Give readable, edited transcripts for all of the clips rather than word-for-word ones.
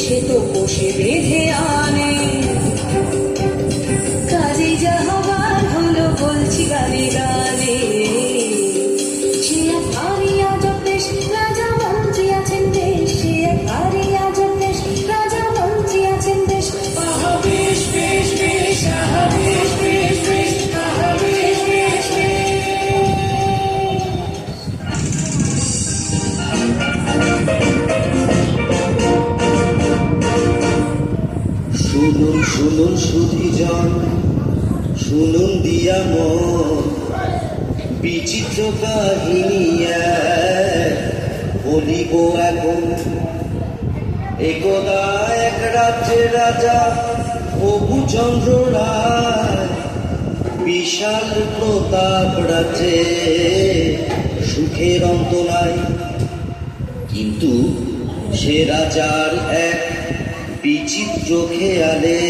সে তো বসে বেঁধে আনে। কাজে যা হবার হলো বলছি গানে গানে। সে এক ভারী আজব দেশ, রাজা মন্ত্রী আছেন দেশ। সে এক ভারী আজব দেশ, রাজা মন্ত্রী আছেন দেশ। আহা বেশ বেশ বেশ, আহা বেশ বেশ বেশ, আহা বেশ বেশ বেশ। শুনুন শুনুন সুধীজন, শুনুন দিয়া মন, বিচিত্র কাহিনী বলিব এখন। একদা এক রাজ্যের রাজা প্রভুচন্দ্র রায়, বিশাল প্রতাপ রাজ্যে সুখের অন্ত নাই। কিন্তু সে রাজার এক বিচিত্র খেয়ালে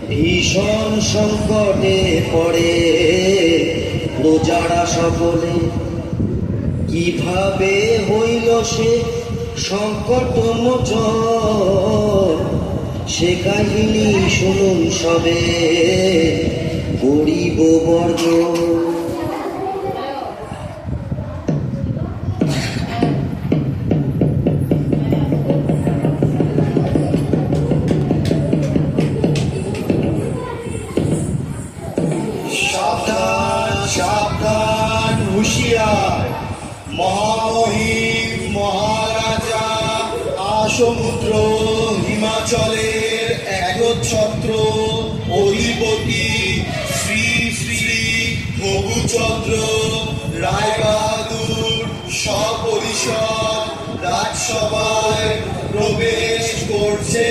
ভীষণ সংকটে পড়ে প্রজারা সকলে। কিভাবে হইল সে সংকট মোচন, সে কাহিনী শুনুন সবে গরিব বর্গ। সাবধান হুঁশিয়ার, মহামহিম মহারাজা আসমুদ্র হিমাচলের একচ্ছত্র অধিপতি শ্রী শ্রী প্রভুচন্দ্র রায়বাহাদুর সপরিষদ রাজসভায় প্রবেশ করছে।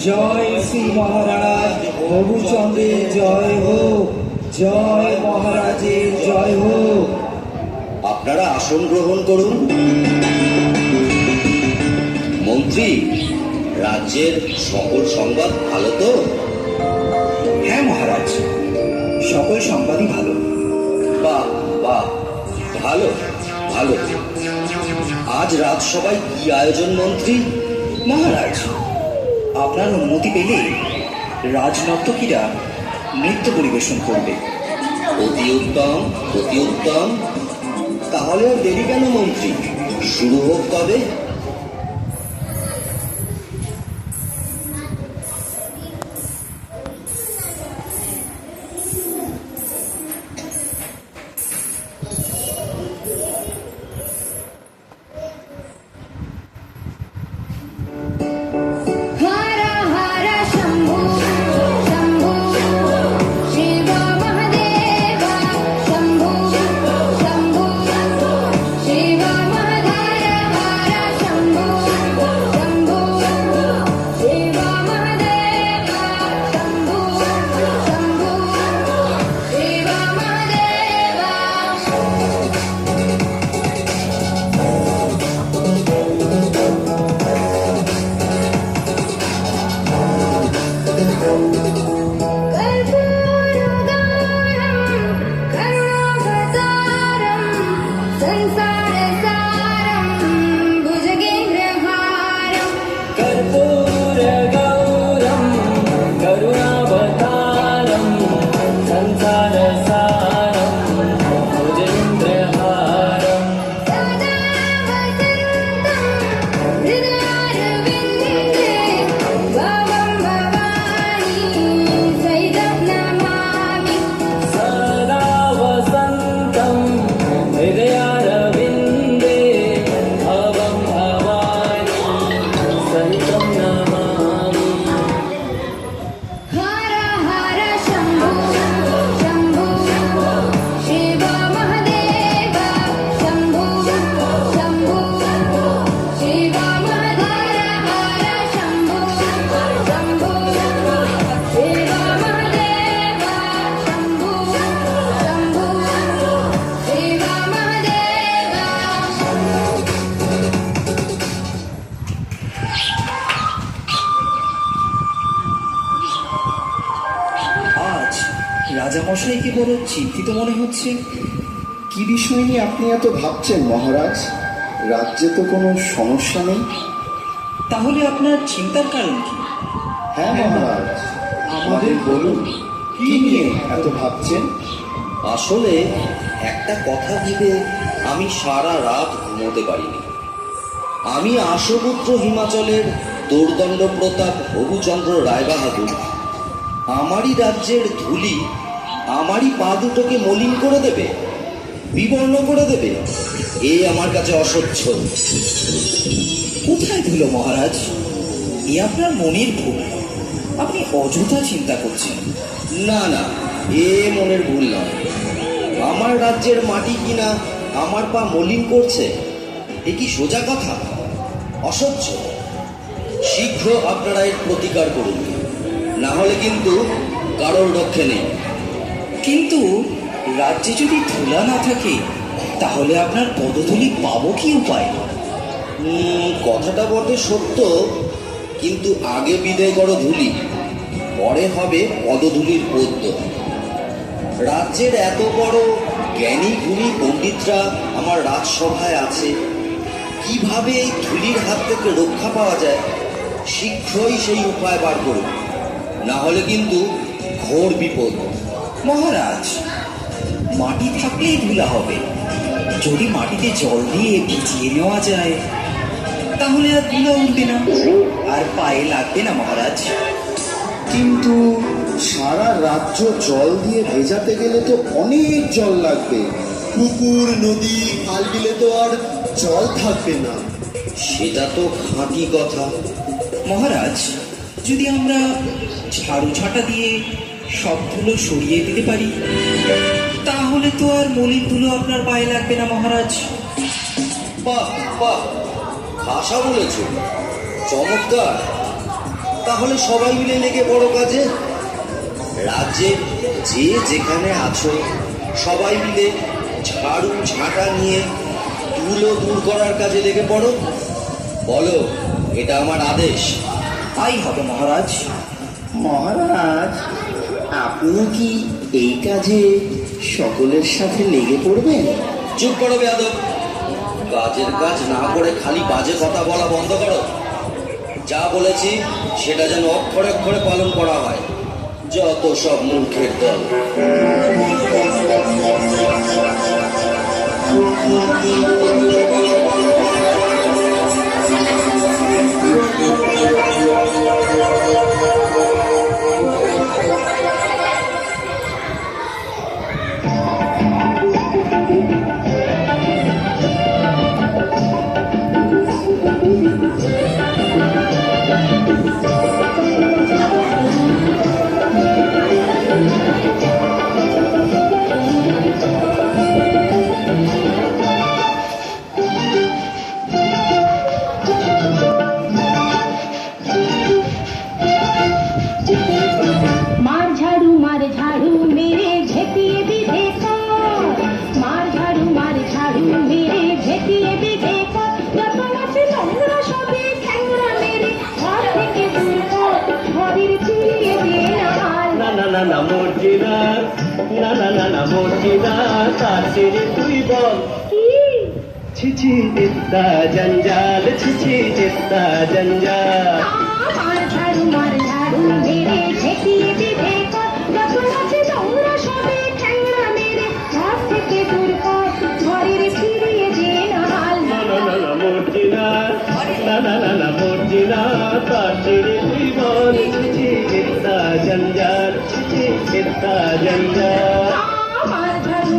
জয় শ্রী মহারাজ প্রভুচন্দ্রের জয় হোক, জয় মহারাজের জয় হোক। আপনারা আসন গ্রহণ করুন। মন্ত্রী, রাজ্যের সকল সংবাদ ভালো তো? হ্যাঁ মহারাজ, সকল সংবাদই ভালো। বাহ বাহ, ভালো ভালো। আজ রাজসভায় কি আয়োজন মন্ত্রী? মহারাজ, আপনার অনুমতি পেলে রাজনর্তকীরা নৃত্য পরিবেশন করবে। অতি উত্তম, অতি উত্তম। তাহলে আর দেরি কেন মন্ত্রী, শুরু হোক তবে। রাজামশাইকে বড় চিন্তিত মনে হচ্ছে। কি বিষয় নিয়ে আপনি এত ভাবছেন মহারাজ? রাজ্যে তো কোনো সমস্যা নেই। তাহলে আপনার চিন্তার কারণ কি? হ্যাঁ মহারাজ, আমাদের বলুন, কি নিয়ে এত ভাবছেন? আসলে একটা কথা ভেবে আমি সারা রাত ঘুমোতে পারিনি। আমি আশুপুত্র হিমাচলের দোর্দণ্ড প্রতাপ রঘুচন্দ্র রায়বাহাদুর আমারই রাজ্যের ধুলি আমারই পা দুটোকে মলিন করে দেবে, বিবর্ণ করে দেবে। এ আমার কাছে অসহ্য। কোথায় ধুলো মহারাজ? এ আপনার মনের ভুল। আপনি অযথা চিন্তা করছেন। না না, এ মনের ভুল নয়। আমার রাজ্যের মাটি কিনা আমার পা মলিন করছে, এ কি সোজা কথা? অসহ্য। শীঘ্র আপনারা এর প্রতিকার করুন, না হলে কিন্তু কারোর রক্ষে নেই। কিন্তু রাজ্যে যদি ধুলা না থাকে তাহলে আপনার পদধূলি পাবো কি উপায়? কথাটা বটে সত্য, কিন্তু আগে বিদায় করো ধুলি, পরে হবে পদধূলির পদ্য। রাজ্যের এত বড় জ্ঞানী গুণী পণ্ডিতরা আমার রাজসভায় আছে, কিভাবে এই ধুলির হাত থেকে রক্ষা পাওয়া যায় শীঘ্রই সেই উপায় বার করুন, না হলে কিন্তু ঘোর বিপদ। মহারাজ, মাটি থাকলেই ধুলা হবে। যদি মাটিতে জল দিয়ে ভিজিয়ে নেওয়া যায় তাহলে আর ধুলা উঠবে না, আর পায়ে লাগবে না মহারাজ। কিন্তু সারা রাজ্য জল দিয়ে ভেজাতে গেলে তো অনেক জল লাগবে। পুকুর, নদী, খাল বিলে তো আর জল থাকবে না। সেটা তো খাঁটি কথা। মহারাজ, যদি আমরা ঝাড়ু ঝাঁটা দিয়ে সব ধুলো সরিয়ে দিতে পারি তাহলে তো আর মলিন ধুলো আপনার পায়ে লাগবে না মহারাজ। বাহ বাহ, ভাষা বলেছ, চমৎকার। তাহলে সবাই মিলে লেগে বড় কাজে। রাজ্যে যে যেখানে আছো সবাই মিলে ঝাড়ু ঝাঁটা নিয়ে ধুলো দূর করার কাজে লেগে পড়ো। বলো, এটা আমার আদেশ। তাই হবে মহারাজ। মহারাজ, আপনি কি এই কাজে সকলের সাথে লেগে পড়বেন? চুপ করো বেয়াদব। কাজের কাজ না করে খালি বাজে কথা বলা বন্ধ করো। যা বলেছি সেটা যেন অক্ষরে অক্ষরে পালন করা হয়। যত সব মূর্খের দল। मार झाड़ू मेरे झेतिए बिधे कर। मार झाड़ू मेरे झेतिए बिधे कर। যখন আছে নোংরা সবে ঠ্যাংরা মেরে ঘর থেকে দূর কর। ঘরের চিড়িয়ে দিয়ে নাল। না না না না মর্জিনা, না না না না মর্জিনা, তার ছেড়ে তুই বল। কি ছিছি চিত্তা জঞ্জাল, ছিছি চিত্তা জঞ্জাল। মার ঝাড়ু মেরে ঝেঁটিয়ে বিধে কর। যখন আছে নোংরা সবে ঠ্যাংরা মেরে ঘর থেকে দূর কর। ঘরের চিড়িয়ে দিয়ে নাল। না না না না মর্জিনা, না না না না মর্জিনা, তার ছেড়ে তুই বল। ছিছি চিত্তা জঞ্জাল, ছিছি চিত্তা জঞ্জাল।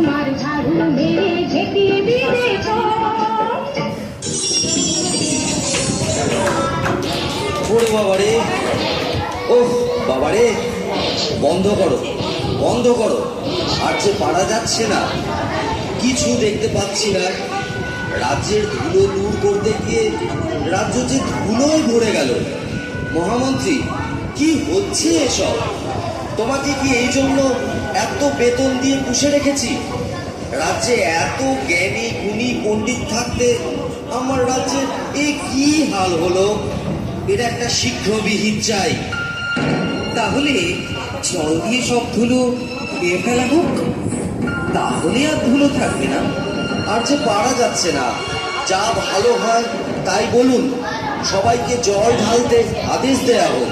মার ঝাড়ু মেরে ঝেঁটিয়ে বিধে কর। ওরে বাবারে, ওহ বাবারে, বন্ধ করো বন্ধ করো। আর যে পারা যাচ্ছে না, কিছু দেখতে পাচ্ছি না। রাজ্যের ধুলো দূর করতে গিয়ে রাজ্য যে ধুলোয় ভরে গেল। মহামন্ত্রী, কি হচ্ছে এসব? তোমাকে কি এই জন্য এত বেতন দিয়ে পুষে রেখেছি? রাজ্যে এত জ্ঞানী গুণী পণ্ডিত থাকতে আমার রাজ্যের এ কি হাল হলো? এটা একটা শীঘ্র বিহিত চাই। তাহলে জল দিয়ে সব ধুলো ধুয়ে ফেলা হোক, তাহলে আর ধুলো থাকবে না। আর যে পারা যাচ্ছে না, যা ভালো হয় তাই বলুন, সবাইকে জল ঢালতে আদেশ দেয়া হোক।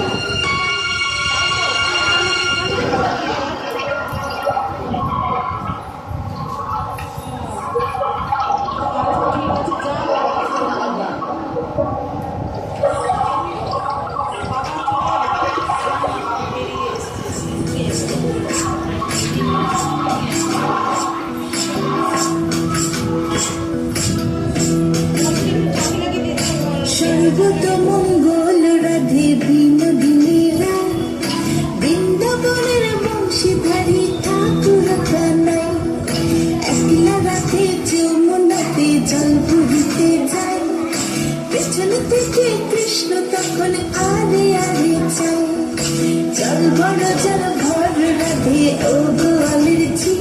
সর্বত মঙ্গল রাধে বিনোদিনী রায়, বৃন্দাবনের বংশীধারী ঠাকুর কানাই, একলা রাতে যমুনাতে জল ভরিতে যায়, পেছন থেকে কৃষ্ণ তখন আরে আরে চায়, জল ভর রাধে ও গোয়ালের ঝি,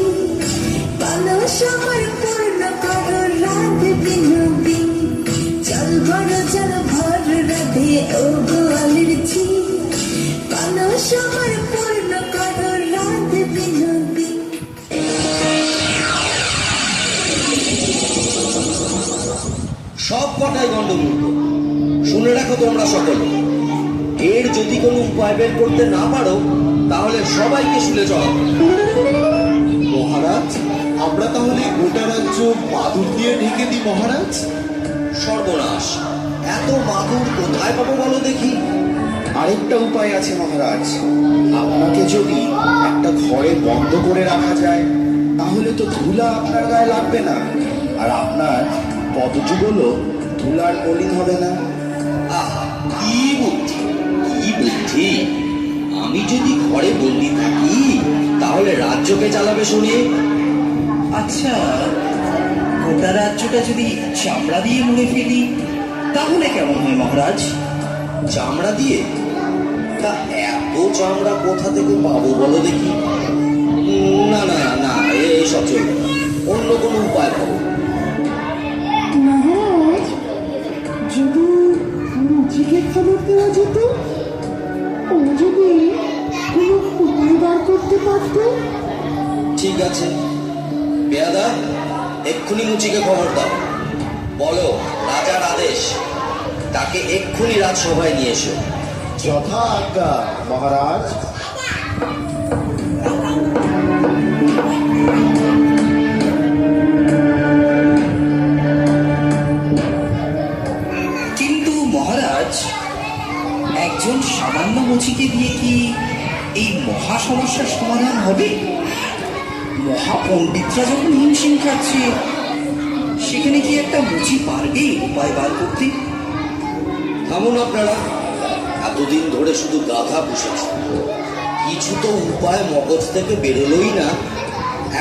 পালস আমার পূর্ণ করো রাধে বিনোদিনী, জল ভর রাধে ও গোয়ালের ঝি, পালস আমার পূর্ণ করো রাধে বিনোদিনী। সব কটাই গণ্ডমূর্খ। শুনে রাখো তোমরা সকলে, এর যদি কোনো উপায় বের করতে না পারো তাহলে সবাইকে শুলে চড়াবো। মহারাজ, আমরা তাহলে গোটা রাজ্য মাদুর দিয়ে ঢেকে দিই মহারাজ। সর্বনাশ, এত মাদুর কোথায় পাবো বলো দেখি? আরেকটা উপায় আছে মহারাজ, আপনাকে যদি একটা ঘরে বন্ধ করে রাখা যায় তাহলে তো ধুলা আপনার গায়ে লাগবে না, আর আপনার পদযুগলও ধুলার মলিন হবে না। আহা, কি বুদ্ধি, কি বুদ্ধি! আমি যদি ঘরে বন্দি থাকি তাহলে রাজ্যকে চালাবে শুনি। আচ্ছা, গোটা রাজ্যটা যদি চামড়া দিয়ে মুড়ে ফেলি তাহলে কেমন হয় মহারাজ? চামড়া দিয়ে? তা এত চামড়া কোথা থেকে পাবো বলো দেখি? না না না, এইসব চলবে না, অন্য কোনো উপায় পাবো। মহারাজ, যদি মুচিকে খবর দেওয়া যেত, ও যদি কোনো উপায় বার করতে পারত। ঠিক আছে, পেয়াদা, এক্ষুনি মুচিকে খবর দাও, বলো রাজার আদেশ, তাকে এক্ষুনি রাজসভায় নিয়ে এসো। যথা আজ্ঞা মহারাজ। কিন্তু মহারাজ, একজন সামান্য মুচিকে দিয়ে কি এই মহা সমস্যার সমাধান হবে? মহাপণ্ডিতরা যখন হিমশিম খাচ্ছে, সেখানে কি একটা মুচি পারবে উপায় বার করতে? থামুন আপনারা, এতদিন ধরে শুধু গাধা পুষেছে, কিছু তো উপায় মগজ থেকে বেরোলোই না।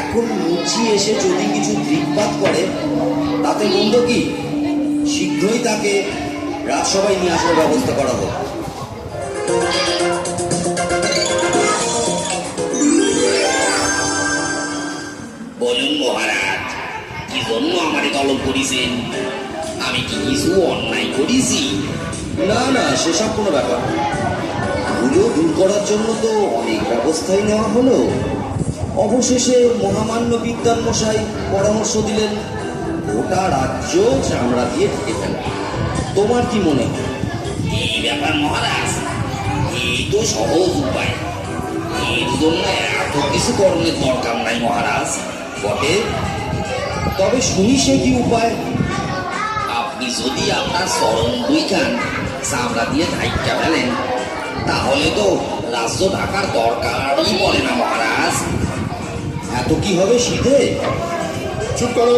এখন মুচি এসে যদি কিছু দৃকপাত করে তাতে মন্দ কি? শীঘ্রই তাকে রাজসভায় নিয়ে আসার ব্যবস্থা করা হোক। বলুন মহারাজ, কি জন্য আমারে তলব করেছেন? আমি কি কিছু অন্যায় করেছি? না না, সেসব কোনো ব্যাপার না। ধুলো দূর করার জন্য তো অনেক ব্যবস্থাই নেওয়া হলো, অবশেষে মহামান্য বিদ্যান মশাই পরামর্শ দিলেন গোটা রাজ্য চামড়া দিয়ে ঢেকে ফেলা। তোমার কি মনে হয়? এই ব্যাপার মহারাজ, এই তো সহজ উপায়, এর জন্য এত কিছু কর্মের দরকার নাই মহারাজ। বটে, তবে শুনি সে কি উপায়? আপনি যদি আপনার চরণ দুইখান চামড়া দিয়ে ঢাইকা ফেলেন তাহলে তো রাজ্য ঢাকার দরকারই পড়ে না মহারাজ। এত কি হবে শীতে? চুপ করো,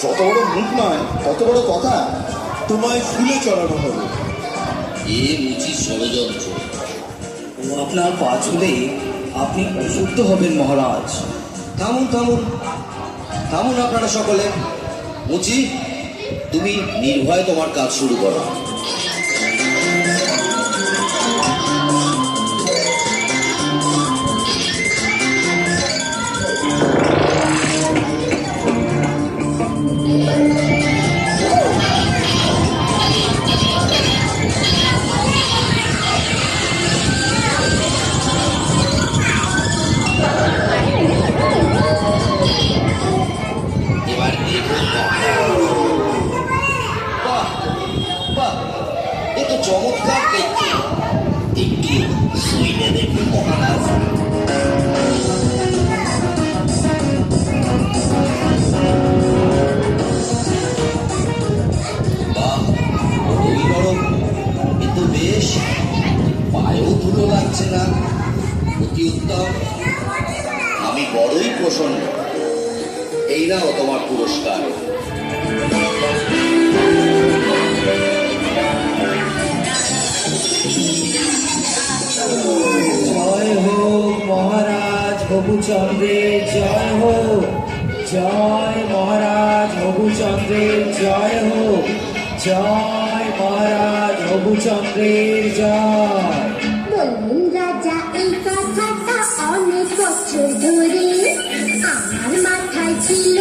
যত বড় মুখ নয় তত বড় কথা। তোমায় ফুলে চড়ানো হবে। এ মুচির ষড়যন্ত্র। ও আপনার পা ছুলে আপনি অশুদ্ধ হবেন মহারাজ। থামুন থামুন থামুন আপনারা সকলে। মুচি, তুমি নির্ভয়ে তোমার কাজ শুরু করো। চমৎকার দেখতে, একটু শুইলে দেখুন মহারাজ। বাহ, বড়ই নরম, কিন্তু বেশ পায়েও ধুলো লাগছে না, অতি উত্তম। আমি বড়ই প্রসন্ন। এই নাও তোমার পুরস্কার। জয় হোক মহারাজ হবুচন্দ্রের জয় হোক, জয় মহারাজ হবুচন্দ্রের জয় হোক, জয় মহারাজ হবুচন্দ্রের জয়। বলুন রাজা এই কথাটা অনেক বছর ধরে আমার মাথায় ছিল